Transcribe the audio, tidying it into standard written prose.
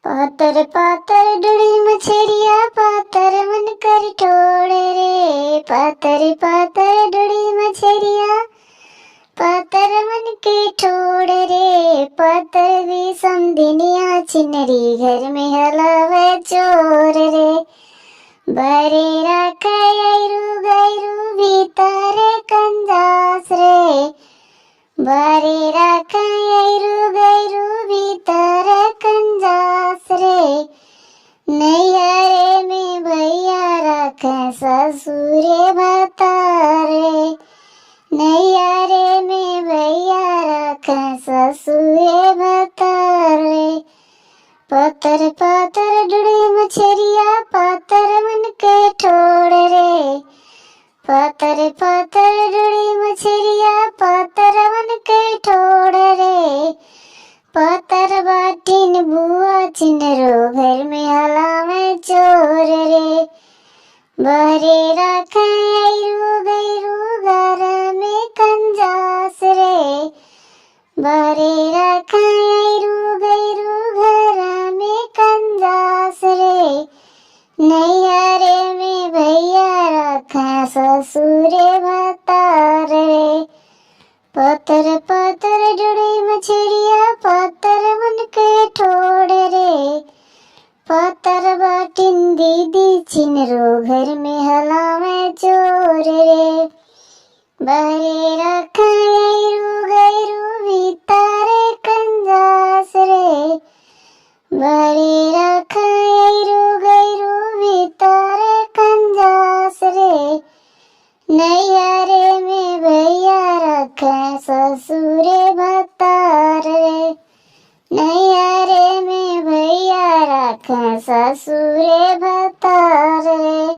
पातर पातर डोली मछरिया पातर मन कर ठोड़ रे। पातर पातर डोली मछरिया पातर मन के ठोड़ रे। पातर भी समधिनिया चिनरी घर में हलावे चोर रे। बरे राखा गैरू गैरू भीतर कंजास रे। बरे राखा गैरू गैरू भीतर कंजास रे। नैहरे में भैया राखे ससुरे भतारे। नैहरे में भैया राखे ससुरे भतारे। पातर पातर डुड़ी मछरिया पातर मन के ठोड़ रे। पातर पातर डुड़ी मछरिया पातर मन के ठोड़ रे। पातर बाटिन बुआ चिनरो घर में हलावे चोर रे। बहरे राखे गैरू गैरू घर में कंजास रे। बहरे राखे गैरू गैरू घर में कंजास रे। नैहरे में भैया राखे ससुरे भतारे। पातर पातर डोली मछरिया पातर मन के ठोड़ रे। पातर बाटिन दीदी चिनरो घर में हलावे चोर रे। बहरे राखे गैरू गैरू भीतर कंजास रे। बहरे राखे गैरू गैरू भीतर कंजास रे। नैहरे में भैया राखे ससुरे भतारे। नैहरे में भैया राखे ससुरे भतारे।